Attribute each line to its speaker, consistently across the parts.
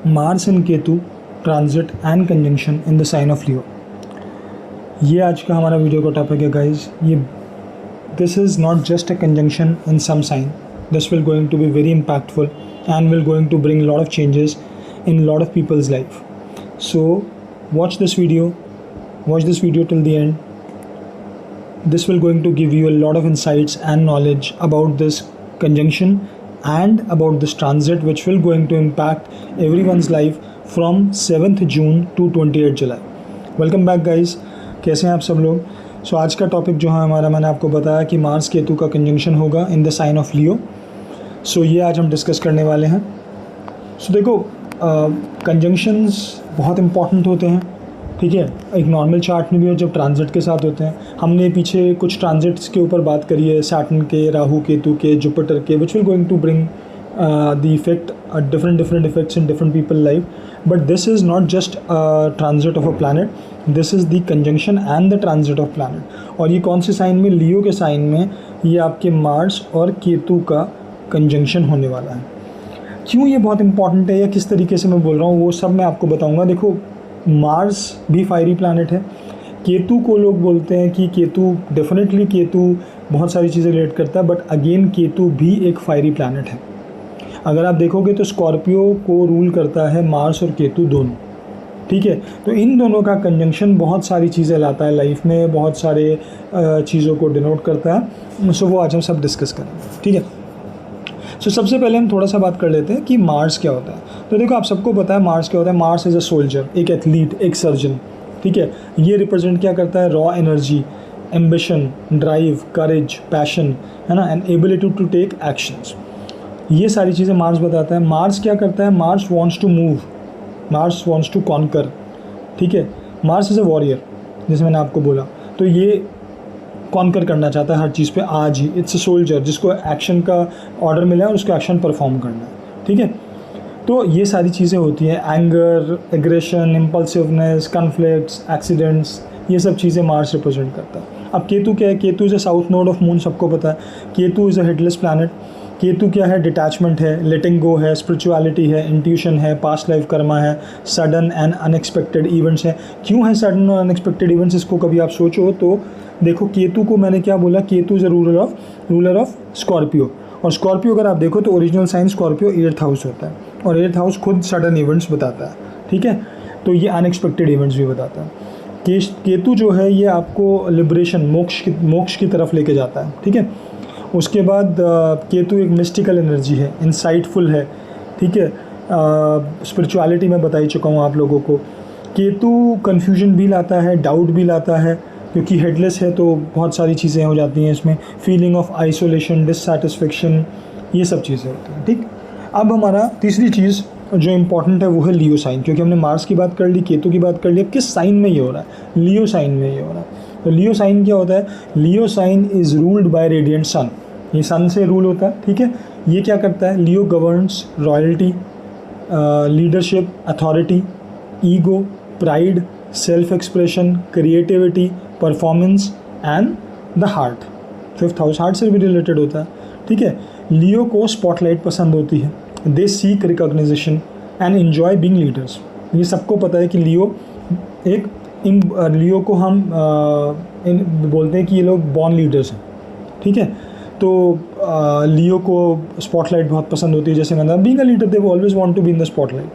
Speaker 1: Mars and Ketu transit and conjunction in the sign of Leo. ये आज का हमारा वीडियो का टॉपिक है गाइज। ये this is not just a conjunction in some sign, this will going to be very impactful and will going to bring lot of changes in lot of people's life. So watch this video till the end. This will going to give you a lot of insights and knowledge about this conjunction and about this transit, which will going to impact everyone's life from 7th June to 28th July. Welcome back guys, कैसे हैं आप सब लोग। सो आज का topic जो है हमारा, मैंने आपको बताया कि मार्स केतु का कंजंक्शन होगा इन द साइन ऑफ लियो। सो ये आज हम डिस्कस करने वाले हैं। सो देखो, कंजंक्शंस बहुत इंपॉर्टेंट होते हैं, ठीक है। एक नॉर्मल चार्ट में भी और जब ट्रांजिट के साथ होते हैं। हमने पीछे कुछ ट्रांजिट्स के ऊपर बात करी है, सैटर्न के, राहु केतु के, जुपिटर के, which will going to bring the effect different effects in different people life. But this is not just transit of a planet, this is the conjunction and the transit of planet. और ये कौन से sign में? लियो के sign में ये आपके Mars और केतु का कंजंक्शन होने वाला है। क्यों ये बहुत इंपॉर्टेंट है या किस तरीके से मैं बोल रहा हूँ वो सब मैं आपको बताऊँगा। देखो, मार्स भी फायरी प्लैनेट है। केतु को लोग बोलते हैं कि केतु बहुत सारी चीज़ें रिलेट करता है, बट अगेन केतु भी एक फायरी प्लैनेट है। अगर आप देखोगे तो स्कॉर्पियो को रूल करता है मार्स और केतु दोनों, ठीक है। तो इन दोनों का कंजंक्शन बहुत सारी चीज़ें लाता है लाइफ में, बहुत सारे चीज़ों को डिनोट करता है। सो वो आज हम सब डिस्कस करेंगे, ठीक है। सो सबसे पहले हम थोड़ा सा बात कर लेते हैं कि मार्स क्या होता है। तो देखो, आप सबको पता है मार्स क्या होता है। मार्स इज़ अ सोल्जर, एक एथलीट, एक सर्जन, ठीक है। ये रिप्रेजेंट क्या करता है? Raw energy, ambition, drive, courage, passion, है ना, and ability to take actions. ये सारी चीज़ें मार्स बताता है। मार्स क्या करता है? Mars wants to move, Mars wants to conquer, ठीक है। मार्स इज़ अ वॉरियर, जैसे मैंने आपको बोला। तो ये कॉन्कर करना चाहता है हर चीज़ पे आज ही। इट्स अ सोल्जर जिसको एक्शन का ऑर्डर मिला है और उसको एक्शन परफॉर्म करना है, ठीक है। तो ये सारी चीज़ें होती हैं, anger, aggression, impulsiveness, conflicts, accidents, ये सब चीज़ें मार्स रिप्रेजेंट करता है। अब केतु क्या है? Ketu is a south node of moon, सबको पता है। Ketu is a headless planet. Ketu क्या है? डिटैचमेंट है, लेटिंग गो है, स्पिरिचुअलिटी है, इंट्यूशन है, पास्ट लाइफ कर्मा है, सडन एंड अनएक्सपेक्टेड इवेंट्स है। क्यों है सडन और अनएक्सपेक्टेड इवेंट्स? इसको कभी आप सोचो तो देखो, केतु को मैंने क्या बोला? Ketu is a ruler of Scorpio. और स्कॉर्पियो अगर आप देखो तो original sign Scorpio 8th house होता है, और 8th हाउस खुद सडन इवेंट्स बताता है, ठीक है। तो ये अनएक्सपेक्टेड इवेंट्स भी बताता है। केतु जो है ये आपको लिबरेशन, मोक्ष की तरफ लेके जाता है, ठीक है। उसके बाद केतु एक मिस्टिकल एनर्जी है, इंसाइटफुल है, ठीक है। स्पिरिचुअलिटी में बता ही चुका हूँ आप लोगों को। केतु कन्फ्यूजन भी लाता है, डाउट भी लाता है, क्योंकि हेडलेस है तो बहुत सारी चीज़ें हो जाती हैं इसमें। फीलिंग ऑफ आइसोलेशन, डिससैटिस्फैक्शन, ये सब चीज़ें होती हैं, ठीक। अब हमारा तीसरी चीज़ जो इम्पॉर्टेंट है वो है लियो साइन, क्योंकि हमने मार्स की बात कर ली, केतु की बात कर ली। अब किस साइन में ये हो रहा है? लियो साइन में ये हो रहा है। तो लियो साइन क्या होता है? Leo sign is ruled by radiant sun, ये सन से रूल होता है, ठीक है। ये क्या करता है? Leo governs royalty, leadership, authority, ego, pride, self expression, creativity, performance and the heart. 5th house heart से भी रिलेटेड होता है, ठीक है। लियो को स्पॉटलाइट पसंद होती है, they seek recognition and enjoy being leaders. ये सबको पता है कि लियो को हम बोलते हैं कि ये लोग बॉर्न लीडर्स हैं, ठीक है। तो लियो को स्पॉटलाइट बहुत पसंद होती है। जैसे मैंने being a leader, they always want to be in the spotlight.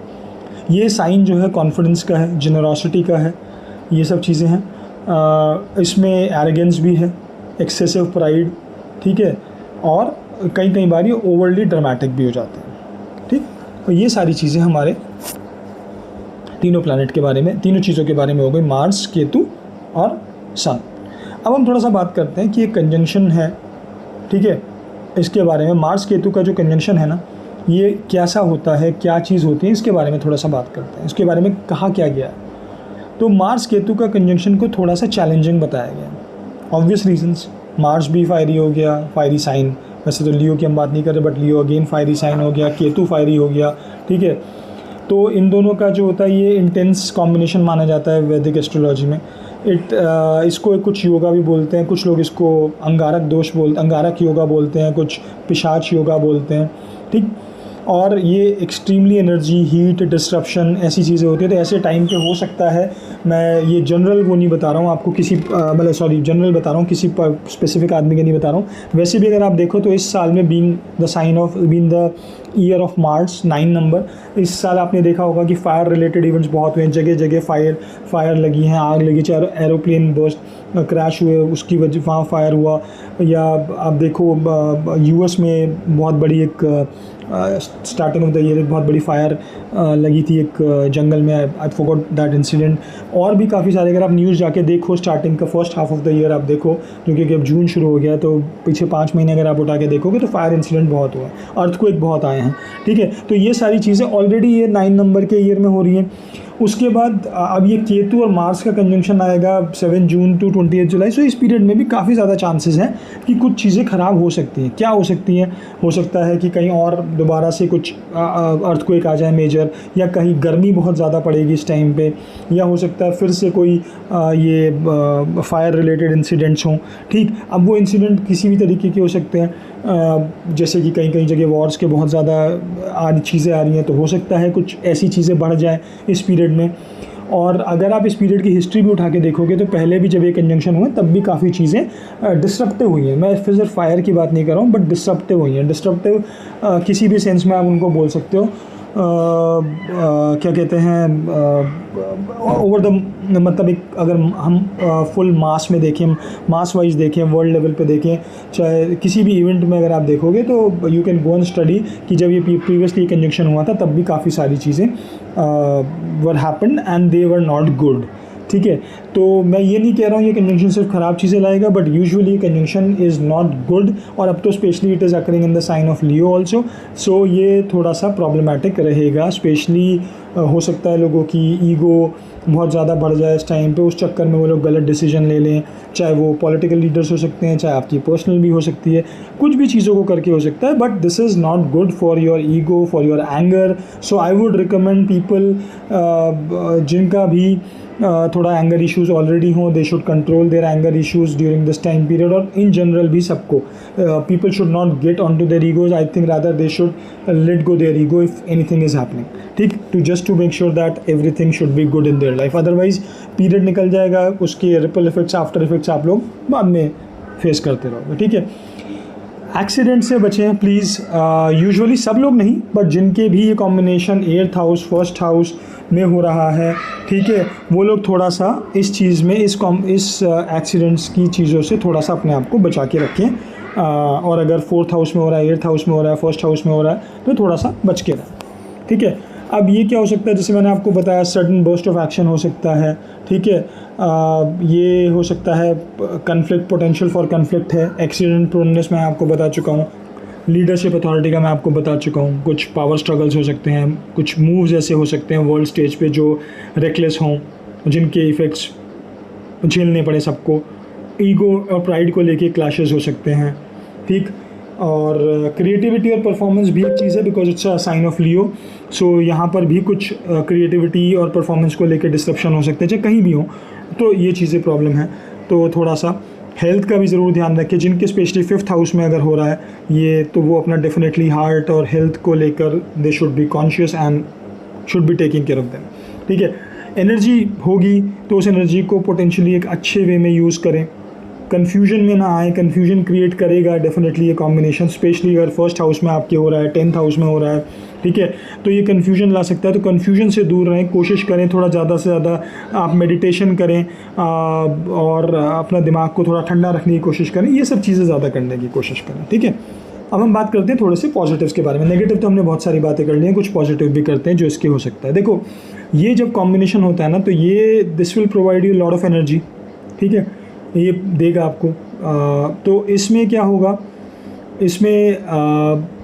Speaker 1: ये साइन जो है कॉन्फिडेंस का है, जेनरोसिटी का है, ये सब चीज़ें हैं। इसमें एरोगेंस भी है, एक्सेसिव प्राइड, ठीक है। और कई बार ये ओवरली ड्रामेटिक भी हो जाते हैं, ठीक। तो ये सारी चीज़ें हमारे तीनों प्लैनेट के बारे में, तीनों चीज़ों के बारे में हो गई, मार्स, केतु और सन। अब हम थोड़ा सा बात करते हैं कि ये कंजंक्शन है, ठीक है, इसके बारे में। मार्स केतु का जो कंजंक्शन है ना, ये कैसा होता है, क्या चीज़ होती है, इसके बारे में थोड़ा सा बात करते हैं। इसके बारे में कहा क्या गया है? तो मार्स केतु का कंजंक्शन को थोड़ा सा चैलेंजिंग बताया गया है। ऑब्वियस रीजंस, मार्स भी फायरी हो गया, फायरी साइन। वैसे तो लियो की हम बात नहीं कर रहे, but Leo again fiery sign हो गया, केतु फायरी हो गया, ठीक है। तो इन दोनों का जो होता है ये इंटेंस कॉम्बिनेशन माना जाता है वैदिक एस्ट्रोलॉजी में। इसको कुछ योगा भी बोलते हैं, कुछ लोग इसको अंगारक योगा बोलते हैं, कुछ पिशाच योगा बोलते हैं, ठीक। और ये एक्सट्रीमली एनर्जी, हीट, डिस्ट्रप्शन ऐसी चीज़ें होती है। तो ऐसे टाइम पे हो सकता है, मैं ये जनरल वो नहीं बता रहा हूँ आपको, किसी मतलब सॉरी जनरल बता रहा हूँ, किसी स्पेसिफिक आदमी के नहीं बता रहा हूँ। वैसे भी अगर आप देखो तो इस साल में being the year of March 9 number, इस साल आपने देखा होगा कि फायर रिलेटेड इवेंट्स बहुत हुए हैं। जगह जगह फायर लगी हैं, आग लगी, चाहे एरोप्लेन बर्स्ट क्रैश हुए उसकी वजह वहाँ फायर हुआ, या आप देखो यूएस में बहुत बड़ी एक स्टार्टिंग ऑफ द ईयर एक बहुत बड़ी फायर लगी थी एक जंगल में। I forgot that incident. और भी काफ़ी सारे, अगर आप न्यूज़ जाके देखो स्टार्टिंग का first half of the year आप देखो, क्योंकि अब जून शुरू हो गया, तो पीछे 5 महीने अगर आप उठा के देखोगे तो फायर इंसिडेंट बहुत हुआ, अर्थक्वेक बहुत आए हैं। ठीक है, तो ये सारी चीज़ें ऑलरेडी ये 9 नंबर के ईयर में हो रही हैं। उसके बाद अब ये केतु और मार्स का कंजंक्शन आएगा 7 जून टू 28 जुलाई। सो इस पीरियड में भी काफ़ी ज़्यादा चांसेस हैं कि कुछ चीज़ें ख़राब हो सकती हैं। क्या हो सकती हैं? हो सकता है कि कहीं और दोबारा से कुछ अर्थक्वेक आ जाए मेजर, या कहीं गर्मी बहुत ज़्यादा पड़ेगी इस टाइम पे, या हो सकता है फिर से कोई ये फायर रिलेटेड इंसिडेंट्स हों। ठीक, अब वो इंसिडेंट किसी भी तरीके के हो सकते हैं, जैसे कि कहीं कहीं जगह वॉर्स के बहुत ज़्यादा चीज़ें आ रही हैं, तो हो सकता है कुछ ऐसी चीज़ें बढ़ जाए इस पीरियड में। और अगर आप इस पीरियड की हिस्ट्री भी उठा के देखोगे तो पहले भी जब ये कंजंक्शन हुए तब भी काफ़ी चीज़ें डिस्ट्रप्टिव हुई हैं। मैं फिर सिर्फ फायर की बात नहीं कर रहा हूँ, बट डिस्ट्रप्टिव हुई हैं। डिस्ट्रप्टिव किसी भी सेंस में आप उनको बोल सकते हो। क्या कहते हैं, ओवर द मतलब एक अगर हम फुल मास में देखें, मास वाइज देखें, वर्ल्ड लेवल पे देखें, चाहे किसी भी इवेंट में अगर आप देखोगे तो you can go and study कि जब ये प्रीवियसली कंजंक्शन हुआ था तब भी काफ़ी सारी चीज़ें were happened and they were not good. ठीक है, तो मैं ये नहीं कह रहा हूँ ये कंजंक्शन सिर्फ ख़राब चीज़ें लाएगा, but usually conjunction is not good. और अब तो specially it is occurring in the sign of Leo also. So ये थोड़ा सा प्रॉब्लमेटिक रहेगा। स्पेशली हो सकता है लोगों की ईगो बहुत ज़्यादा बढ़ जाए इस टाइम पे, उस चक्कर में वो लोग गलत डिसीजन ले लें, चाहे वो पॉलिटिकल लीडर्स हो सकते हैं, चाहे आपकी पर्सनल भी हो सकती है, कुछ भी चीज़ों को करके हो सकता है। But this is not good for your ego, for your anger. So I would recommend people जिनका भी थोड़ा एंगर इश्यूज़ ऑलरेडी हों, they should control their anger issues during this time period. और इन जनरल भी सबको people should not get on to their egos. I think rather they should let go their ego if anything is happening. ठीक, to make sure that everything should be good in their life. Otherwise period निकल जाएगा, उसके ripple effects, after effects आप लोग बाद में face करते रहोगे। ठीक है, एक्सीडेंट से बचें प्लीज़। यूजुअली सब लोग नहीं, बट जिनके भी ये combination 8th house 1st house में हो रहा है, ठीक है, वो लोग थोड़ा सा इस चीज़ में इस एक्सीडेंट्स की चीज़ों से थोड़ा सा अपने आप को बचा के रखें। और अगर 4th हाउस में हो रहा है, 8th हाउस में हो रहा है, 1st हाउस में हो रहा है, तो थोड़ा सा बच के रहें। ठीक है, अब ये क्या हो सकता है, जैसे मैंने आपको बताया, सडन बर्स्ट ऑफ एक्शन हो सकता है। ठीक है, ये हो सकता है कन्फ्लिक्ट, पोटेंशियल फॉर कन्फ्लिक्ट है। एक्सीडेंट प्रोननेस मैं आपको बता चुका हूँ, लीडरशिप अथॉरिटी का मैं आपको बता चुका हूँ। कुछ पावर स्ट्रगल्स हो सकते हैं, कुछ मूव्स ऐसे हो सकते हैं वर्ल्ड स्टेज पे जो रेकलेस हों, जिनके इफ़ेक्ट्स झेलने पड़े सबको। ईगो और प्राइड को लेके क्लैशेस हो सकते हैं। ठीक, और क्रिएटिविटी और परफॉर्मेंस भी एक चीज़ है, because it's a sign of Leo. So यहाँ पर भी कुछ क्रिएटिविटी और परफॉर्मेंस को लेकर डिस्ट्रप्शन हो सकते हैं, चाहे कहीं भी हो, तो ये चीज़ें प्रॉब्लम है। तो थोड़ा सा हेल्थ का भी ज़रूर ध्यान रखें। जिनके स्पेशली 5th हाउस में अगर हो रहा है ये, तो वो अपना डेफिनेटली हार्ट और हेल्थ को लेकर they should be conscious and should be taking care of them. ठीक है, एनर्जी होगी तो उस एनर्जी को पोटेंशियली एक अच्छे वे में यूज़ करें, कन्फ्यूजन में ना आए। कन्फ्यूजन क्रिएट करेगा डेफिनेटली ये कॉम्बिनेशन, स्पेशली अगर 1st हाउस में आपके हो रहा है, 10th हाउस में हो रहा है। ठीक है, तो ये कन्फ्यूजन ला सकता है। तो कन्फ्यूजन से दूर रहें, कोशिश करें थोड़ा ज़्यादा से ज़्यादा आप मेडिटेशन करें और अपना दिमाग को थोड़ा ठंडा रखने की कोशिश करें। ये सब चीज़ें ज़्यादा करने की कोशिश करें। ठीक है, अब हम बात करते हैं थोड़े से पॉजिटिव्स के बारे में। नेगेटिव तो हमने बहुत सारी बातें कर ली हैं, कुछ पॉजिटिव भी करते हैं जो इसके हो सकता है। देखो, ये जब कॉम्बिनेशन होता है ना, तो ये this will provide you lot of energy. ठीक है, ये देगा आपको। तो इसमें क्या होगा, इसमें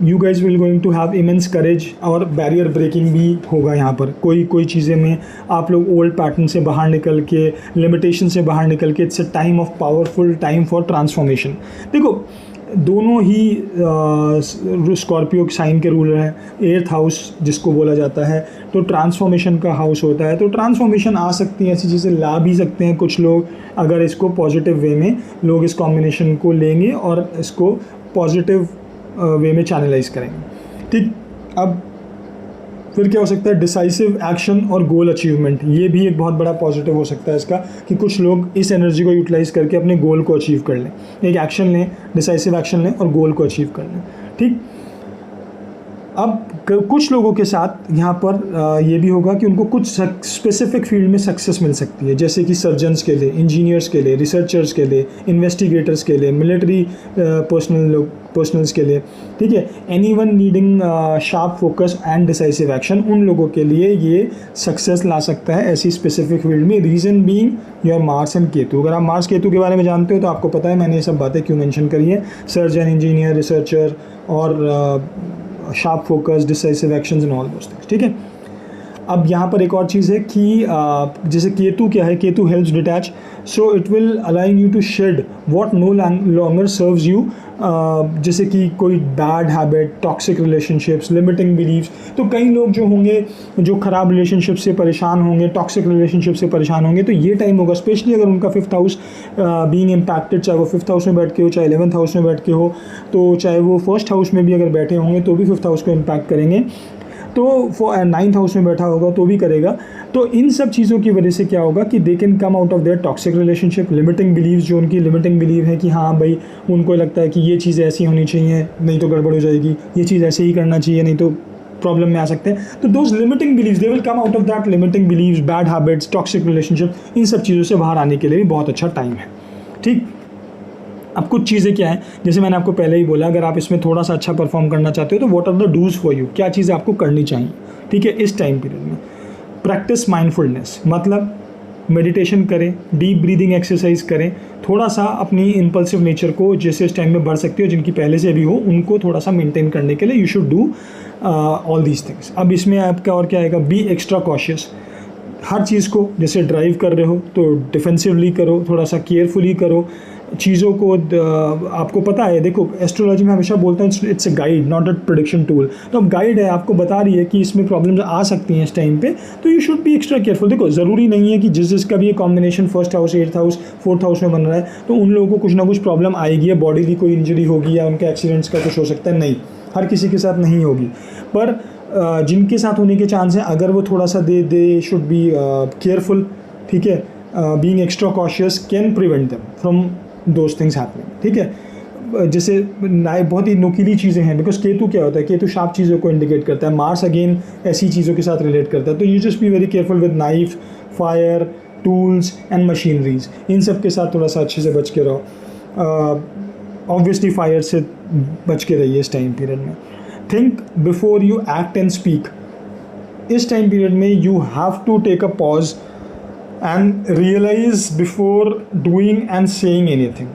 Speaker 1: you guys will going to have immense courage और बैरियर ब्रेकिंग भी होगा। यहाँ पर कोई चीज़ें में आप लोग ओल्ड पैटर्न से बाहर निकल के, लिमिटेशन से बाहर निकल के, it's a time of powerful time for transformation. देखो, दोनों ही स्कॉर्पियो साइन के रूलर हैं। 8th हाउस जिसको बोला जाता है, तो ट्रांसफॉर्मेशन का हाउस होता है। तो ट्रांसफॉर्मेशन आ सकती हैं, ऐसी चीज़ें ला भी सकते हैं कुछ लोग, अगर इसको पॉजिटिव वे में लोग इस कॉम्बिनेशन को लेंगे और इसको पॉजिटिव वे में चैनलाइज करेंगे। ठीक, अब फिर क्या हो सकता है, डिसाइसिव एक्शन और गोल अचीवमेंट, ये भी एक बहुत बड़ा पॉजिटिव हो सकता है इसका, कि कुछ लोग इस एनर्जी को यूटिलाइज करके अपने गोल को अचीव कर लें, एक एक्शन लें, डिसाइसिव एक्शन लें और गोल को अचीव कर लें। ठीक, अब कुछ लोगों के साथ यहाँ पर ये भी होगा कि उनको कुछ स्पेसिफिक फील्ड में सक्सेस मिल सकती है, जैसे कि सर्जन्स के लिए, इंजीनियर्स के लिए, रिसर्चर्स के लिए, इन्वेस्टिगेटर्स के लिए, मिलिट्री पर्सनल्स के लिए। ठीक है, anyone needing sharp focus and decisive action, उन लोगों के लिए ये सक्सेस ला सकता है ऐसी स्पेसिफिक फील्ड में। Reason being your Mars and Ketu. अगर आप मार्स केतु के बारे में जानते हो तो आपको पता है मैंने ये सब बातें क्यों मेंशन करी है, सर्जन, इंजीनियर, रिसर्चर और sharp focus, decisive actions and all those things. ठीक है, अब यहाँ पर एक और चीज़ है कि जैसे केतु क्या है, Ketu helps detach, so it will aligning you to shed what no longer serves you, जैसे कि कोई bad habit, toxic relationships, limiting believes. तो कई लोग जो होंगे जो ख़राब रिलेशनशिप से परेशान होंगे, टॉक्सिक रिलेशनशिप से परेशान होंगे, तो ये टाइम होगा, स्पेशली अगर उनका 5th हाउस बीइंग इम्पैक्टेड, चाहे वो 5th हाउस में बैठ के हो, चाहे 11th हाउस में बैठ के हो, तो चाहे वो 1st हाउस में भी अगर बैठे होंगे तो भी 5th हाउस को इम्पैक्ट करेंगे, तो 9th हाउस में बैठा होगा तो भी करेगा। तो इन सब चीज़ों की वजह से क्या होगा कि they can come out of their toxic relationship, limiting beliefs, जो उनकी लिमिटिंग बिलीव है कि हाँ भाई उनको लगता है कि ये चीज़ ऐसी होनी चाहिए नहीं तो गड़बड़ हो जाएगी, ये चीज़ ऐसे ही करना चाहिए नहीं तो प्रॉब्लम में आ सकते हैं। तो those limiting believes, they will come out of that limiting believes, bad habits, toxic relationship, इन सब चीज़ों से बाहर आने के लिए भी बहुत अच्छा टाइम है। ठीक, अब कुछ चीज़ें क्या है, जैसे मैंने आपको पहले ही बोला, अगर आप इसमें थोड़ा सा अच्छा परफॉर्म करना चाहते हो तो what are the dos for you, क्या चीज़ें आपको करनी चाहिए। ठीक है, इस टाइम पीरियड में प्रैक्टिस माइंडफुलनेस, मतलब मेडिटेशन करें, डीप ब्रीदिंग एक्सरसाइज करें, थोड़ा सा अपनी इम्पल्सिव नेचर को जैसे इस टाइम में बढ़ सकती हो, जिनकी पहले से भी हो, उनको थोड़ा सा मेंटेन करने के लिए you should do all these things. अब इसमें आपका और क्या आएगा, बी एक्स्ट्रा कॉशियस, हर चीज़ को, जैसे ड्राइव कर रहे हो तो डिफेंसिवली करो, थोड़ा सा केयरफुली करो चीज़ों को। आपको पता है, देखो एस्ट्रोलॉजी में हमेशा बोलता हूँ it's a guide not a prediction tool. तो अब गाइड है, आपको बता रही है कि इसमें प्रॉब्लम्स आ सकती हैं इस टाइम पे, तो you should be extra careful. देखो ज़रूरी नहीं है कि जिसका भी ये combination 1st house, 8th house, 4th house में बन रहा है तो उन लोगों को कुछ ना कुछ प्रॉब्लम आएगी, या बॉडीली कोई इंजरी होगी, या उनके एक्सीडेंट्स का कुछ हो सकता है। नहीं, हर किसी के साथ नहीं होगी, पर जिनके साथ होने के चांस हैं, अगर वो थोड़ा सा दे शुड बी केयरफुल। ठीक है, being extra cautious can prevent them from those things happening. ठीक है, जैसे बहुत ही नुकीली चीज़ें हैं, बिकॉज केतु क्या होता है, केतु शार्प चीज़ों को इंडिकेट करता है, मार्स अगेन ऐसी चीज़ों के साथ रिलेट करता है। तो you just be very careful with knife, fire, tools and machineries, इन सब के साथ थोड़ा सा अच्छे से बच के रहो। ऑब्वियसली फायर से बच के रहिए इस टाइम पीरियड में। Think before you act and speak, इस टाइम पीरियड में you have to take a pause and realise before doing and saying anything,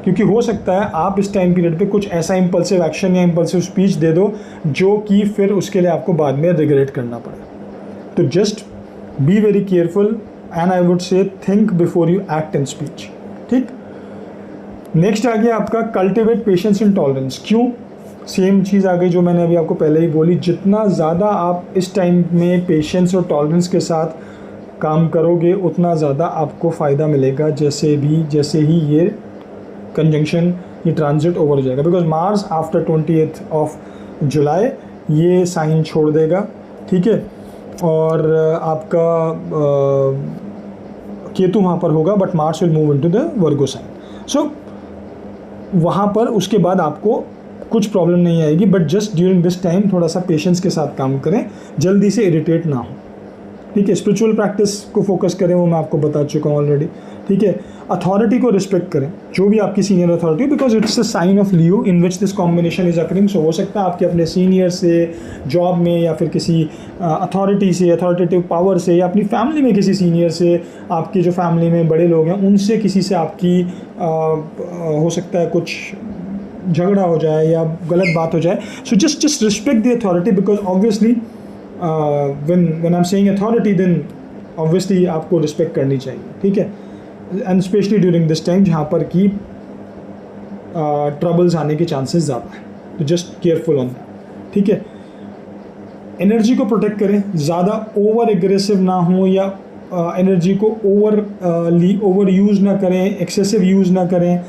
Speaker 1: क्योंकि हो सकता है आप इस टाइम पीरियड पे कुछ ऐसा इम्पल्सिव एक्शन या इम्पल्सिव स्पीच दे दो जो कि फिर उसके लिए आपको बाद में रिग्रेट करना पड़े। तो just be very careful and I would say think before you act and speech. ठीक, नेक्स्ट आ गया आपका कल्टिवेट पेशेंस एंड टॉलरेंस। क्यों, सेम चीज़ आ गई जो मैंने अभी आपको पहले ही बोली, जितना ज़्यादा आप इस टाइम में पेशेंस और टॉलरेंस के साथ काम करोगे उतना ज़्यादा आपको फ़ायदा मिलेगा, जैसे ही ये कंजंक्शन, ये ट्रांजिट ओवर हो जाएगा। Because Mars after 20th of July ये साइन छोड़ देगा। ठीक है, और आपका केतु वहाँ पर होगा, but Mars will move into the Virgo sign. So वहाँ पर उसके बाद आपको कुछ प्रॉब्लम नहीं आएगी, but just during this time थोड़ा सा पेशेंस के साथ काम करें, जल्दी से इरिटेट ना हो। ठीक है, स्पिरिचुअल प्रैक्टिस को फोकस करें, वो मैं आपको बता चुका हूँ ऑलरेडी। ठीक है, अथॉरिटी को रिस्पेक्ट करें, जो भी आपकी senior authority, because it's a sign of Leo in which this combination is occurring. So हो सकता है आपके अपने सीनियर से, जॉब में, या फिर किसी अथॉरिटी से, अथॉरिटेटिव पावर से, या अपनी फैमिली में किसी सीनियर से, आपके जो फैमिली में बड़े लोग हैं उनसे किसी से आपकी हो सकता है कुछ झगड़ा हो जाए या गलत बात हो जाए। So just respect the authority, because obviously when I'm saying authority, then obviously आपको रिस्पेक्ट करनी चाहिए। ठीक है, and specially during this time जहाँ पर कि ट्रबल्स आने के चांसेस ज़्यादा है, तो जस्ट केयरफुल ऑन दैट। ठीक है, एनर्जी को प्रोटेक्ट करें, ज़्यादा ओवर एग्रेसिव ना हो, या एनर्जी को ओवर यूज़ ना करें, एक्सेसिव यूज़ ना करें,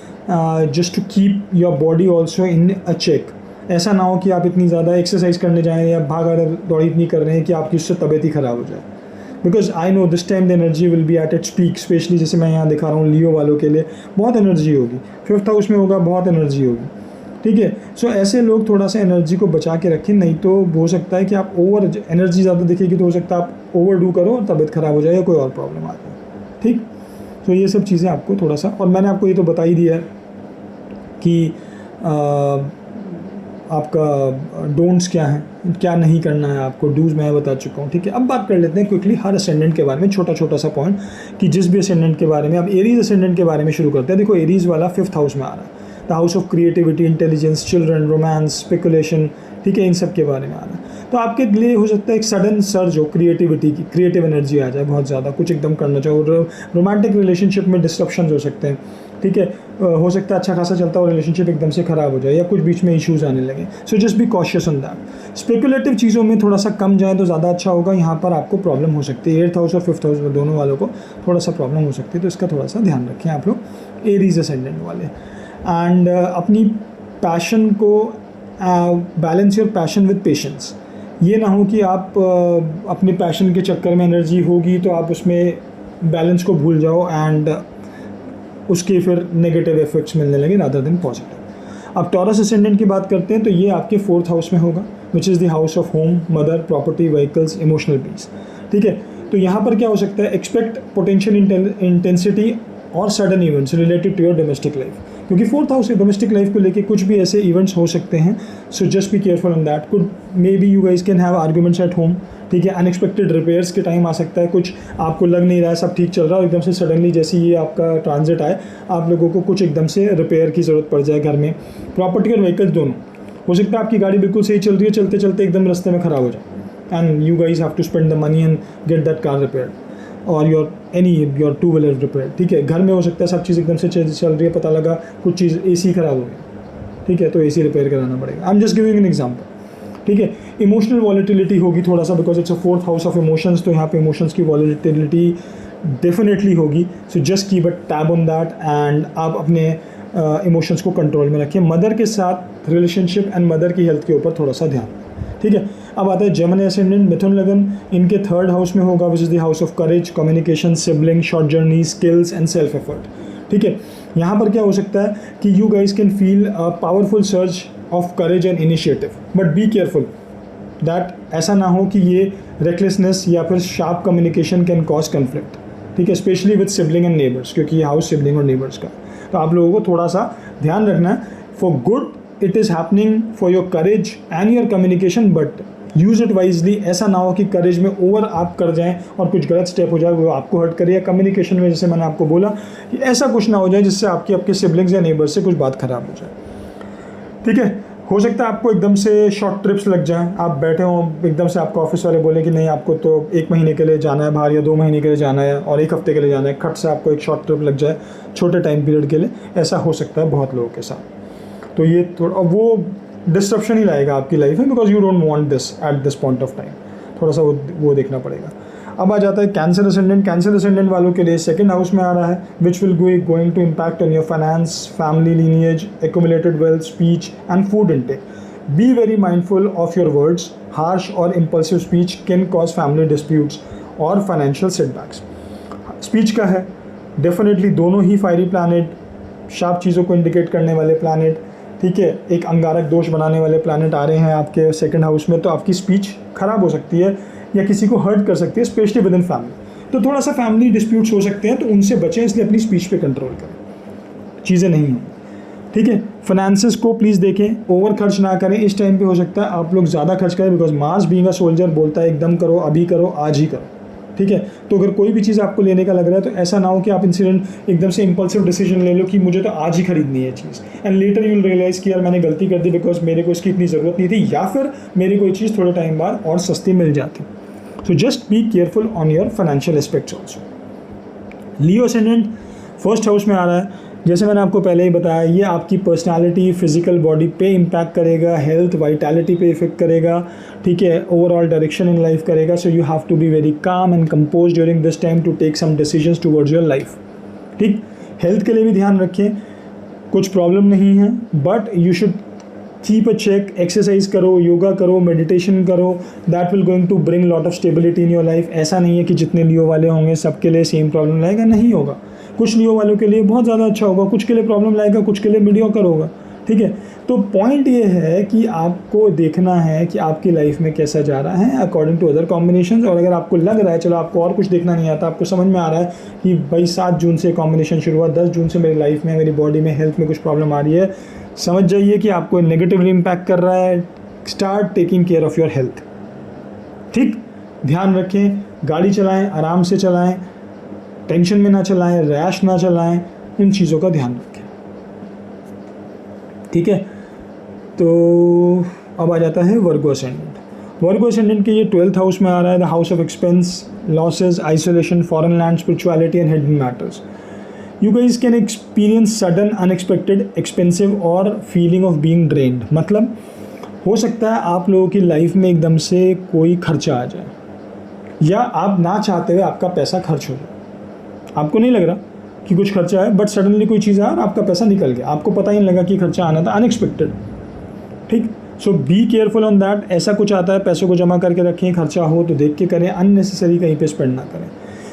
Speaker 1: just to keep your body also in a check. ऐसा ना हो कि आप इतनी ज़्यादा एक्सरसाइज करने जाएं या भागा दौड़ी इतनी कर रहे हैं कि आपकी उससे तबीयत ही ख़राब हो जाए। Because I know this time the energy will be at its peak, specially जैसे मैं यहाँ दिखा रहा हूँ लियो वालों के लिए बहुत एनर्जी होगी, 5th हाउस में होगा, बहुत एनर्जी होगी, ठीक है। सो ऐसे लोग थोड़ा सा एनर्जी को बचा के रखें, नहीं तो हो सकता है कि आप ओवर एनर्जी ज़्यादा दिखेगी तो हो सकता है आप ओवर डू करो और तबीयत ख़राब हो जाए या कोई और प्रॉब्लम आ जाए, ठीक। तो ये सब चीज़ें आपको थोड़ा सा, और मैंने आपको ये तो बता ही दिया है कि आपका डोंट्स क्या हैं, क्या नहीं करना है आपको, डूज मैं बता चुका हूँ, ठीक है। अब बात कर लेते हैं क्विकली हर असेंडेंट के बारे में, छोटा छोटा सा पॉइंट कि जिस भी असेंडेंट के बारे में। अब एरीज असेंडेंट के बारे में शुरू करते हैं। देखो एरीज वाला 5th हाउस में आ रहा है, the house of creativity, intelligence, children, romance, speculation, ठीक है, इन सब के बारे में आ रहा है। तो आपके लिए हो सकता है एक सडन सर्ज हो क्रिएटिविटी की, क्रिएटिव एनर्जी आ जाए बहुत ज़्यादा, कुछ एकदम करना चाहो, रोमांटिक रिलेशनशिप में डिस्ट्रप्शन हो सकते हैं, ठीक है। हो सकता है अच्छा खासा चलता हो रिलेशनशिप एकदम से ख़राब हो जाए या कुछ बीच में इश्यूज़ आने लगे। So just be cautious on that. Speculative चीज़ों में थोड़ा सा कम जाए तो ज़्यादा अच्छा होगा। यहाँ पर आपको प्रॉब्लम हो सकती है, 8th हाउस और 5th हाउस में दोनों वालों को थोड़ा सा प्रॉब्लम हो सकती है, तो इसका थोड़ा सा ध्यान रखें आप लोग एरीज असेंडेंट वाले। एंड अपनी पैशन को balance your passion with patience. ये ना हो कि आप अपने पैशन के चक्कर में एनर्जी होगी तो आप उसमें बैलेंस को भूल जाओ एंड उसके फिर नेगेटिव इफेक्ट्स मिलने लगे रादर देन पॉजिटिव। अब टॉरस असेंडेंट की बात करते हैं तो ये आपके 4th हाउस में होगा, which is the house of home, mother, property, vehicles, emotional peace, ठीक है। तो यहाँ पर क्या हो सकता है, एक्सपेक्ट पोटेंशियल इंटेंसिटी और sudden events related to your domestic life, क्योंकि 4th हाउस से डोमेस्टिक लाइफ को लेके कुछ भी ऐसे इवेंट्स हो सकते हैं। So just be careful on that. Could may be you guys can have arguments at home, ठीक है। अनएक्सपेक्टेड रिपेयर्स के टाइम आ सकता है, कुछ आपको लग नहीं रहा है सब ठीक चल रहा है, एकदम से सडनली जैसे ये आपका ट्रांजिट आए आप लोगों को कुछ एकदम से रिपेयर की ज़रूरत पड़ जाए घर में। प्रॉपर्टी और व्हीकल्स दोनों, हो सकता है आपकी गाड़ी बिल्कुल सही चल रही है, चलते चलते एकदम रास्ते में ख़राब हो जाए and you guys have to spend the money and get that car repair और योर 2-व्हीलर रिपेयर, ठीक है। घर में हो सकता है सब चीज़ एकदम से चल रही है, पता लगा कुछ चीज़ AC ख़राब हो गई, ठीक है, तो AC रिपेयर कराना पड़ेगा। I am just giving an example, ठीक है। इमोशनल वॉलेटिलिटी होगी थोड़ा सा, because it's a 4th house of emotions, तो यहाँ पे इमोशंस की वॉलेटिलिटी डेफिनेटली होगी। So just keep a tab on that and आप अपने इमोशंस को कंट्रोल में रखें। मदर के साथ रिलेशनशिप एंड मदर की हेल्थ के ऊपर थोड़ा सा ध्यान, ठीक है। अब आता है जेमिनी असेंडेंट, मिथुन लगन, इनके 3rd हाउस में होगा, which is the house of courage, communication, sibling, short journey, skills and self effort, ठीक है। यहाँ पर क्या हो सकता है कि you guys can feel a powerful surge of courage and initiative, but be careful that ऐसा ना हो कि ये रेकलेसनेस या फिर sharp communication can cause conflict, ठीक है, specially with sibling and neighbours, क्योंकि ये हाउस सिबलिंग और नेबर्स का। तो आप लोगों को थोड़ा सा ध्यान रखना है। For good it is happening for your courage and your communication, but use it wisely. ऐसा ना हो कि करेज में ओवर आप कर जाएं और कुछ गलत स्टेप हो जाए वो आपको हर्ट करे, या कम्युनिकेशन में जैसे मैंने आपको बोला कि ऐसा कुछ ना हो जाए जिससे आपके सिबलिंग्स या नेबर्स से कुछ बात खराब हो जाए, ठीक है। हो सकता है आपको एकदम से शॉर्ट ट्रिप्स लग जाएं, आप बैठे हो एकदम से आपको ऑफिस वाले बोले कि नहीं आपको तो 1 महीने के लिए जाना है बाहर या 2 महीने के लिए जाना है और 1 हफ्ते के लिए जाना है, खट से आपको एक शॉर्ट ट्रिप लग जाए छोटे टाइम पीरियड के लिए, ऐसा हो सकता है बहुत लोगों के साथ। तो ये थोड़ा वो डिस्ट्रप्शन ही लाएगा आपकी लाइफ में, because you don't want this at this point of time, थोड़ा सा वो देखना पड़ेगा। अब आ जाता है कैंसर असेंडेंट। कैंसर असेंडेंट वालों के लिए 2nd हाउस में आ रहा है, which will going to impact on your finance, family lineage, accumulated wealth, speech and food intake. Be very mindful of your words, harsh और impulsive speech can cause family disputes और financial setbacks. Speech का है definitely दोनों ही fiery planet, sharp चीज़ों को indicate करने वाले planet, ठीक है, एक अंगारक दोष बनाने वाले प्लैनेट आ रहे हैं आपके 2nd हाउस में, तो आपकी स्पीच खराब हो सकती है या किसी को हर्ट कर सकती है, स्पेशली विद इन फैमिली। तो थोड़ा सा फैमिली डिस्प्यूट्स हो सकते हैं, तो उनसे बचें, इसलिए अपनी स्पीच पे कंट्रोल करें, चीज़ें नहीं हैं, ठीक है। फाइनेंसेस को प्लीज़ देखें, ओवर खर्च ना करें। इस टाइम पे हो सकता है आप लोग ज़्यादा खर्च करें, because Mars being a soldier बोलता है एकदम करो, अभी करो, आज ही करो, ठीक है। तो अगर कोई भी चीज़ आपको लेने का लग रहा है तो ऐसा ना हो कि आप इंसिडेंट एकदम से इंपल्सिव डिसीजन ले लो कि मुझे तो आज ही खरीदनी है चीज़, and later you will realise कि यार मैंने गलती कर दी बिकॉज मेरे को इसकी इतनी ज़रूरत नहीं थी, या फिर मेरी कोई चीज़ थोड़े टाइम बाद और सस्ती मिल जाती। So just be careful on your financial aspects also. Leo ascendant 1st house में आ रहा है, जैसे मैंने आपको पहले ही बताया, ये आपकी पर्सनालिटी, फिजिकल बॉडी पे इम्पैक्ट करेगा, हेल्थ, वाइटैलिटी पे इफेक्ट करेगा, ठीक है, ओवरऑल डायरेक्शन इन लाइफ करेगा। So you have to be very calm and compose during this time to take some decisions towards your life, ठीक। हेल्थ के लिए भी ध्यान रखें, कुछ प्रॉब्लम नहीं है, but you should keep a check, exercise करो, योगा करो, मेडिटेशन करो, that will going to bring lot of stability in your life. ऐसा नहीं है कि जितने लियो वाले होंगे सबके लिए सेम प्रॉब्लम लाएगा, नहीं होगा। कुछ लियो वालों के लिए बहुत ज़्यादा अच्छा होगा, कुछ के लिए प्रॉब्लम लाएगा, कुछ के लिए मीडियोकर होगा, ठीक है। तो पॉइंट ये है कि आपको देखना है कि आपकी लाइफ में कैसा जा रहा है अकॉर्डिंग टू अदर कॉम्बिनेशंस। और अगर आपको लग रहा है, चलो आपको और कुछ देखना नहीं आता, आपको समझ में आ रहा है कि भाई 7 जून से कॉम्बिनेशन शुरू हुआ, 10 जून से मेरी लाइफ में, मेरी बॉडी में, हेल्थ में कुछ प्रॉब्लम आ रही है, समझ जाइए कि आपको नेगेटिवली इम्पैक्ट कर रहा है। Start taking care of your health, ठीक। ध्यान रखें, गाड़ी चलाएं, आराम से चलाएं, टेंशन में ना चलाएं, रैश ना चलाएं, इन चीज़ों का ध्यान रखें, ठीक है। तो अब आ जाता है वर्गो असेंडेंट। वर्गो असेंडेंट के ये 12th हाउस में आ रहा है, the house of expense, losses, isolation, foreign land, spirituality and hidden matters. You guys can experience sudden unexpected expensive और फीलिंग ऑफ बीइंग ड्रेन्ड। मतलब हो सकता है आप लोगों की लाइफ में एकदम से कोई खर्चा आ जाए, या आप ना चाहते हुए आपका पैसा खर्च हो जाए। आपको नहीं लग रहा कि कुछ खर्चा है, बट सडनली कोई चीज़ आया और आपका पैसा निकल गया, आपको पता ही नहीं लगा कि खर्चा आना था, अनएक्सपेक्टेड, ठीक। सो बी केयरफुल ऑन दैट। ऐसा कुछ आता है, पैसों को जमा करके रखें, खर्चा हो तो देख के करें, अननेसेसरी कहीं पे स्पेंड ना करें।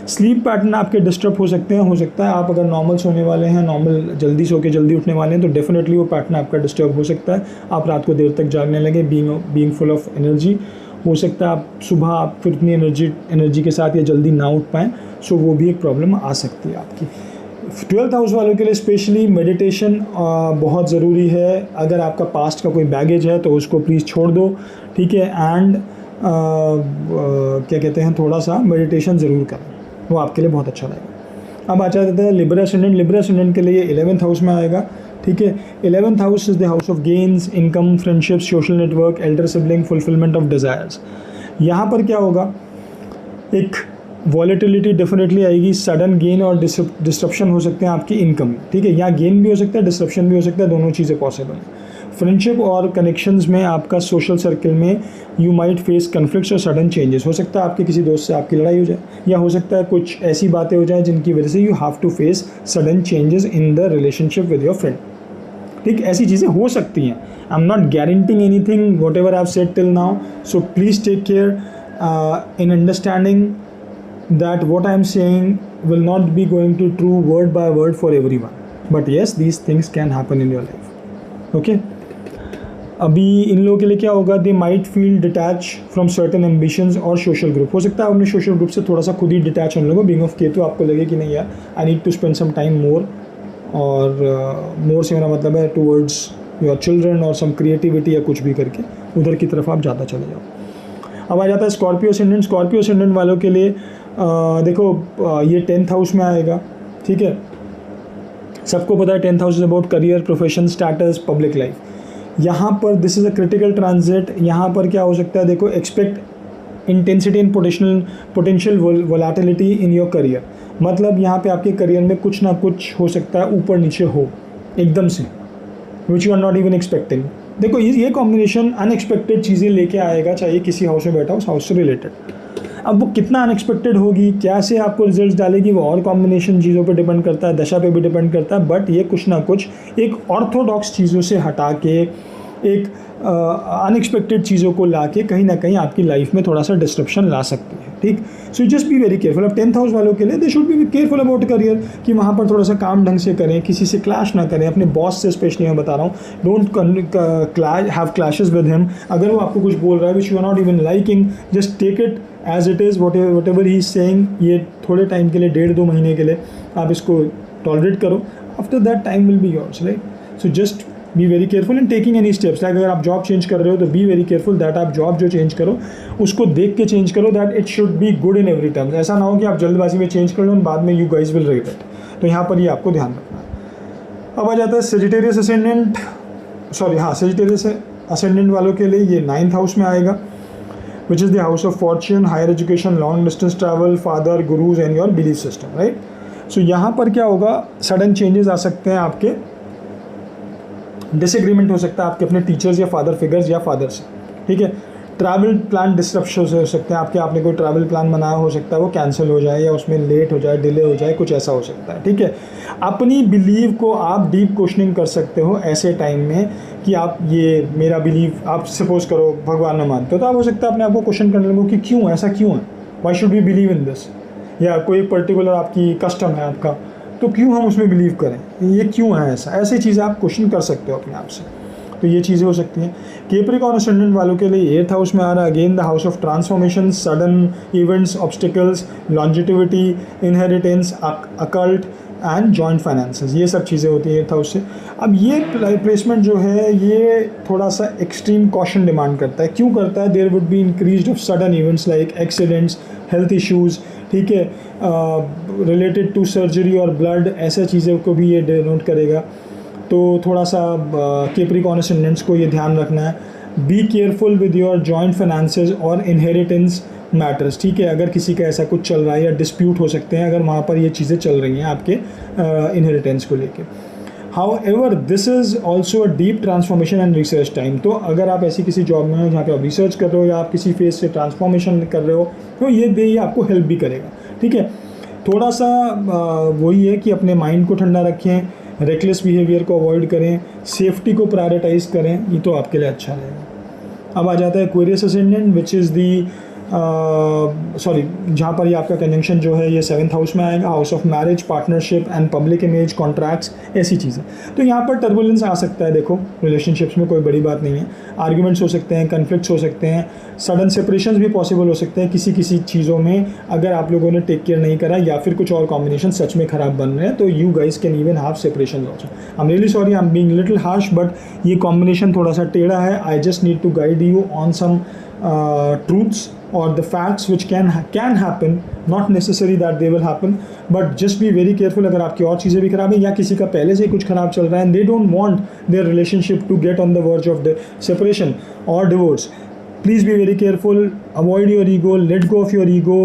Speaker 1: स्लीप पैटर्न आपके डिस्टर्ब हो सकते हैं, हो सकता है आप अगर नॉर्मल सोने वाले हैं, नॉर्मल जल्दी सो के जल्दी उठने वाले हैं, तो डेफिनेटली वो पैटर्न आपका डिस्टर्ब हो सकता है। आप रात को देर तक जागने लगे, बीइंग फुल ऑफ एनर्जी। हो सकता है आप सुबह आप फिर इतनी एनर्जी के साथ या जल्दी ना उठ पाएँ, सो वो भी एक प्रॉब्लम आ सकती है आपकी। 12th हाउस वालों के लिए स्पेशली मेडिटेशन बहुत ज़रूरी है। अगर आपका पास्ट का कोई बैगेज है तो उसको प्लीज़ छोड़ दो, ठीक है। एंड क्या कहते हैं, थोड़ा सा मेडिटेशन ज़रूर करें, वो आपके लिए बहुत अच्छा रहेगा। अब आ जाता है लिब्रा असेंडेंट। लिब्रा असेंडेंट के लिए 11th हाउस में आएगा, ठीक है। 11th house is the house of gains, income, friendship, social network, Elder sibling, fulfilment of desires. यहाँ पर क्या होगा, एक वॉलेटिलिटी डेफिनेटली आएगी, सडन गेन और डिस्ट्रप्शन हो सकते हैं आपकी इनकम में, ठीक है। यहाँ गेन भी हो सकता है, डिस्ट्रप्शन भी हो सकता है, दोनों चीज़ें पॉसिबल हैं। फ्रेंडशिप और कनेक्शंस में, आपका सोशल सर्कल में यू माइट फेस कन्फ्लिक्ट्स और सडन चेंजेस। हो सकता है आपके किसी दोस्त से आपकी लड़ाई हो जाए, या हो सकता है कुछ ऐसी बातें हो जाए जिनकी वजह से you have to face sudden changes in the relationship with your friend, ठीक। ऐसी चीज़ें हो सकती हैं। I am not guaranteeing anything whatever I have said till now, so please take care in understanding that what I am saying will not be going to true word by word for everyone, but yes, these things can happen in your life, okay। अभी इन लोगों के लिए क्या होगा, they might feel detach from certain ambitions और social group. हो सकता है अपने सोशल ग्रुप से थोड़ा सा खुद ही डिटैच होने लगो, बीइंग ऑफ केतु, आपको लगे कि नहीं यार I need to spend some time more, और मोर से मेरा मतलब है टूवर्ड्स योर चिल्ड्रन और सम क्रिएटिविटी या कुछ भी करके उधर की तरफ आप ज़्यादा चले जाओ। अब आ जाता है स्कॉर्पियो असेंडेंट। स्कॉर्पियो असेंडेंट वालों के लिए देखो ये 10th हाउस में आएगा, ठीक है। सबको पता है 10th house is about career, profession, status, public life. यहाँ पर this is a critical transit. यहाँ पर क्या हो सकता है, देखो expect intensity and potential volatility in your career. मतलब यहाँ पे आपके करियर में कुछ ना कुछ हो सकता है, ऊपर नीचे हो एकदम से, which you are not even expecting. देखो ये कॉम्बिनेशन अनएक्सपेक्टेड चीज़ें लेके आएगा, चाहे किसी हाउस में बैठा हो, उस हाउस से रिलेटेड। अब वो कितना अनएक्सपेक्टेड होगी, कैसे आपको रिजल्ट्स डालेगी, वो और कॉम्बिनेशन चीज़ों पे डिपेंड करता है, दशा पे भी डिपेंड करता है। बट ये कुछ ना कुछ एक ऑर्थोडॉक्स चीज़ों से हटा के, एक अनएक्सपेक्टेड चीज़ों को ला के कहीं ना कहीं आपकी लाइफ में थोड़ा सा डिस्ट्रप्शन ला सकती है, ठीक। So just be very careful. अब 10th हाउस वालों के लिए they should be careful about career, कि वहाँ पर थोड़ा सा काम ढंग से करें, किसी से क्लैश ना करें, अपने बॉस से स्पेशली मैं बता रहा हूँ, don't have clashes with him. अगर वो आपको कुछ बोल रहा है which you are not even liking, just take it as it is, whatever he is saying. ये थोड़े टाइम के लिए, 1.5-2 महीने के लिए आप इसको टॉलरेट करो, after that time will be yours, right. So just be very careful in taking any steps. Like अगर आप जॉब चेंज कर रहे हो तो बी वेरी केयरफुल दैट आप जॉब जो चेंज करो उसको देख के चेंज करो, that it should be good in every terms. ऐसा ना हो कि आप जल्दबाजी में चेंज कर लो और बाद में यू गाइज विल रिग्रेट। तो यहाँ पर ये आपको ध्यान रखना है। अब आ जाता है सेजिटेरियस असेंडेंट, सेजिटेरियस असेंडेंट वालों के लिए ये 9th हाउस में आएगा, which is the house of fortune, higher education, long distance travel, father, gurus and your belief system, right? So यहाँ पर क्या होगा, सडन चेंजेस आ सकते हैं, आपके डिसएग्रीमेंट हो सकता है आपके अपने टीचर्स या फादर फिगर्स या फादर से, ठीक है। ट्रैवल प्लान डिस्ट्रप्शन हो सकते हैं आपके, आपने कोई ट्रैवल प्लान बनाया हो सकता है वो कैंसिल हो जाए या उसमें लेट हो जाए, डिले हो जाए, कुछ ऐसा हो सकता है। ठीक है, अपनी बिलीव को आप डीप क्वेश्चनिंग कर सकते हो ऐसे टाइम में कि आप ये मेरा बिलीव, आप सपोज करो भगवान में मानते हो तो आप हो सकता है अपने आप को क्वेश्चन करने लगो कि क्यों ऐसा क्यों है, why should we believe in this, या कोई पर्टिकुलर आपकी कस्टम है आपका तो क्यों हम उसमें बिलीव करें, ये क्यों है ऐसा, ऐसी चीज़ें आप क्वेश्चन कर सकते हो अपने आप से। तो ये चीज़ें हो सकती हैं। कैप्रिकॉर्न असेंडेंट वालों के लिए 8th हाउस में आ रहा है again the house of transformation, sudden events, obstacles, longevity, inheritance, occult and joint finances, ये सब चीज़ें होती हैं 8th हाउस से। अब ये प्लेसमेंट जो है ये थोड़ा सा एक्सट्रीम कॉशन डिमांड करता है। क्यों करता है? There would be increase of sudden events like accidents, health issues, ठीक है, रिलेटेड टू सर्जरी और ब्लड, ऐसे चीज़ों को भी ये डिनोट करेगा। तो थोड़ा सा कैप्रिकॉर्न असेंडेंट्स को ये ध्यान रखना है, be careful with your joint finances और इनहेरिटेंस मैटर्स। ठीक है, अगर किसी का ऐसा कुछ चल रहा है या डिस्प्यूट हो सकते हैं अगर वहाँ पर ये चीज़ें चल रही हैं आपके इनहेरिटेंस को लेके। However this is also a deep transformation and research time. तो अगर आप ऐसी किसी जॉब में हो जहाँ पे आप रिसर्च कर रहे हो या आप किसी फेज से ट्रांसफॉर्मेशन कर रहे हो तो ये आपको हेल्प भी करेगा। ठीक है, थोड़ा सा वही है कि अपने माइंड को ठंडा रखें, रेकलेस बिहेवियर को अवॉइड करें, सेफ्टी को प्रायोरिटाइज करें, ये तो आपके लिए अच्छा रहेगा। अब आ जाता है Aquarius ascendant which is the जहाँ पर ये आपका कंजंक्शन जो है ये 7th हाउस में आएगा, house of marriage, partnership and public image, contracts, ऐसी चीज़ें। तो यहाँ पर टर्बुलेंस आ सकता है, देखो रिलेशनशिप्स में कोई बड़ी बात नहीं है, आर्ग्यूमेंट्स हो सकते हैं, कन्फ्लिक्ट्स हो सकते हैं, सडन सेपरेशंस भी पॉसिबल हो सकते हैं किसी किसी चीज़ों में अगर आप लोगों ने टेक केयर नहीं करा या फिर कुछ और कॉम्बिनेशन सच में ख़राब बन रहे हैं तो you guys can even have separation also. I am really sorry, I am being little harsh, but ये कॉम्बिनेशन थोड़ा सा टेढ़ा है। आई जस्ट नीड टू गाइड यू ऑन सम truths or the facts which can happen, not necessary that they will happen, but just be very careful। अगर आपकी और चीज़ें भी खराब है या किसी का पहले से ही कुछ खराब चल रहा है and they don't want their relationship to get on the verge of the separation or divorce, please be very careful, avoid your ego, let go of your ego,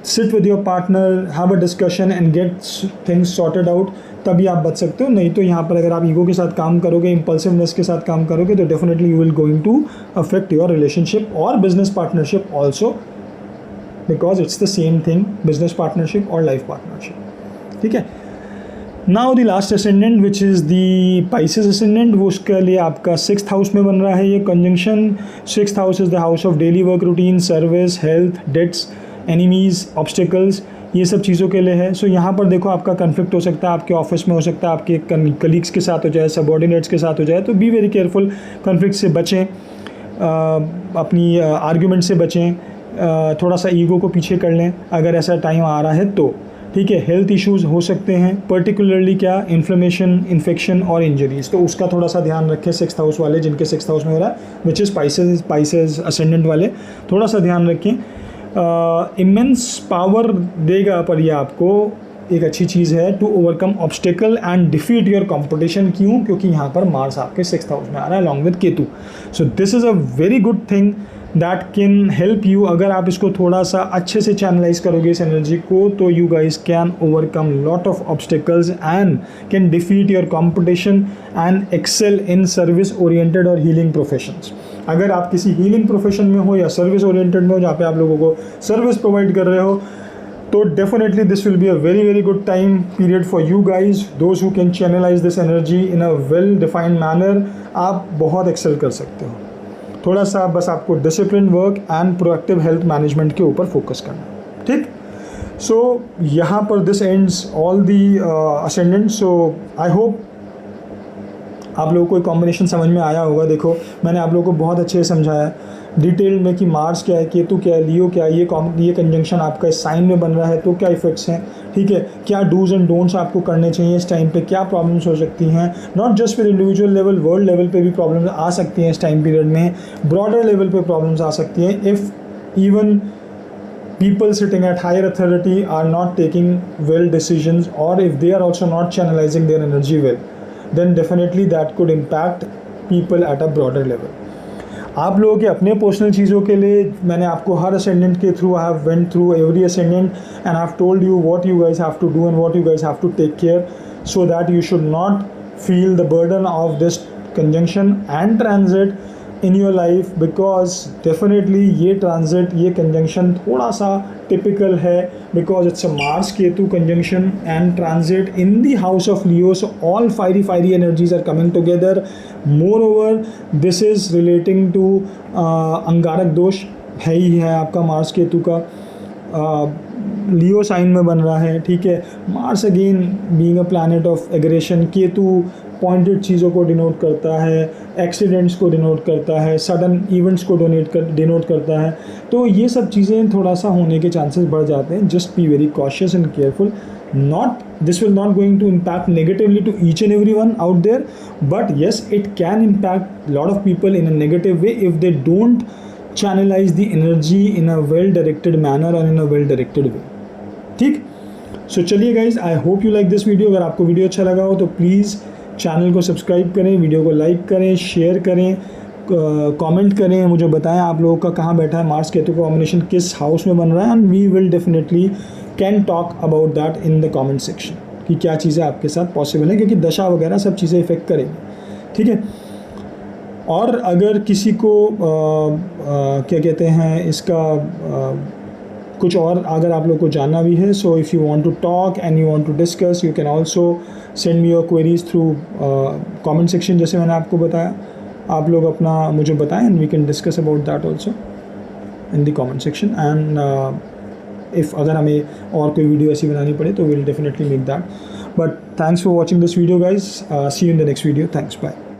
Speaker 1: sit with your partner, have a discussion and get things sorted out, तभी आप बच सकते हो। नहीं तो यहाँ पर अगर आप ईगो के साथ काम करोगे, इम्पल्सिवनेस के साथ काम करोगे तो definitely you will going to affect your relationship और business partnership also, because it's the same thing, business partnership और लाइफ पार्टनरशिप। ठीक है, now the last ascendant which is the Pisces ascendant, वो उसके लिए आपका 6th हाउस में बन रहा है ये conjunction. 6th house is the house of daily work routine, service, health, debts, enemies, obstacles, ये सब चीज़ों के लिए है। सो यहाँ पर देखो आपका कन्फ्लिक्ट हो सकता है, आपके ऑफिस में हो सकता है, आपके कलीग्स के साथ हो जाए, सबॉर्डिनेट्स के साथ हो जाए, तो बी वेरी केयरफुल, कन्फ्लिक्ट से बचें, अपनी आर्ग्यूमेंट से बचें, थोड़ा सा ईगो को पीछे कर लें अगर ऐसा टाइम आ रहा है तो। ठीक है, हेल्थ इश्यूज़ हो सकते हैं, पर्टिकुलरली क्या, इन्फ्लेमेशन, इन्फेक्शन और इंजरीज, तो उसका थोड़ा सा ध्यान रखें। 6th हाउस वाले जिनके 6th हाउस में हो रहा है विच इज़ पाइसेस असेंडेंट वाले, थोड़ा सा ध्यान रखें। इमेंस पावर देगा पर ये आपको एक अच्छी चीज़ है to overcome obstacle and defeat your competition. क्यों? क्योंकि यहाँ पर मार्स आपके 6th हाउस में आ रहा है along with Ketu. So this is a very good thing that can help you. अगर आप इसको थोड़ा सा अच्छे से चैनलाइज करोगे इस एनर्जी को तो you guys can overcome lot of obstacles and can defeat your competition and excel in service oriented और हीलिंग प्रोफेशंस। अगर आप किसी हीलिंग प्रोफेशन में हो या सर्विस ओरिएंटेड में हो जहाँ पे आप लोगों को सर्विस प्रोवाइड कर रहे हो तो definitely this will be a very very good time period for you guys, those who can channelise this energy in a well defined manner. आप बहुत एक्सेल कर सकते हो। थोड़ा सा बस आपको discipline work and proactive health management के ऊपर फोकस करना है। ठीक, सो यहाँ पर this ends all the ascendant. So I hope आप लोगों को एक कॉम्बिनेशन समझ में आया होगा। देखो मैंने आप लोगों को बहुत अच्छे से समझाया डिटेल में कि मार्स क्या है, केतु क्या है, लियो क्या है, ये कंजंक्शन आपका इस साइन में बन रहा है तो क्या इफेक्ट्स हैं। ठीक है, क्या डूज एंड डोंट्स आपको करने चाहिए इस टाइम पे, क्या प्रॉब्लम्स हो सकती हैं, नॉट जस्ट फिर इंडिविजुअल लेवल, वर्ल्ड लेवल पे भी प्रॉब्लम्स आ सकती हैं इस टाइम पीरियड में, ब्रॉडर लेवल पे प्रॉब्लम्स आ सकती हैं if even people sitting at higher authority are not taking well decisions or if they are also not channelizing their energy well, then definitely that could impact people at a broader level. आप लोगों के अपने personal चीज़ों के लिए मैंने आपको हर असेंडेंट के through I have went through every ascendant and I have told you what you guys have to do and what you guys have to take care so that you should not feel the burden of this conjunction and transit in your life, because definitely ये transit, ये conjunction थोड़ा सा typical है, because it's a Mars Ketu conjunction and transit in the house of Leo, so all fiery energies are coming together. Moreover this is relating to अंगारक दोष है ही है आपका मार्स केतु का, लियो साइन में बन रहा है. ठीक है, Mars again being a planet of aggression, Ketu pointed चीज़ों को डिनोट करता है, एक्सीडेंट्स को डिनोट करता है, सडन इवेंट्स को डिनोट करता है. तो ये सब चीज़ें थोड़ा सा होने के चांसेस बढ़ जाते हैं. Just be very cautious and careful. This will not going to impact negatively to each and everyone out there, but yes, it can impact a lot of people in a negative way if they don't channelize the energy in a well directed manner or in a well directed way. ठीक, so चलिए guys, I hope you like this video. अगर आपको video अच्छा लगा हो तो please channel को subscribe करें, वीडियो को लाइक करें, शेयर करें, कमेंट करें, मुझे बताएं आप लोगों का कहाँ बैठा है मार्स केतु कॉम्बिनेशन, किस हाउस में बन रहा है, and we will definitely can talk about that in the comment section कि क्या चीज़ें आपके साथ पॉसिबल है, क्योंकि दशा वगैरह सब चीज़ें इफेक्ट करेंगी. ठीक है, और अगर किसी को क्या कहते हैं इसका कुछ और अगर आप लोग को जानना भी है, so if you want to talk and you want to discuss, you can also send me your queries through comment section, जैसे मैंने आपको बताया. आप लोग अपना मुझे बताएं and we can discuss about that also in the comment section. And if अगर हमें और कोई वीडियो ऐसी बनानी पड़े तो we will definitely make that. But thanks for watching this video guys. See you in the next video. Thanks, bye.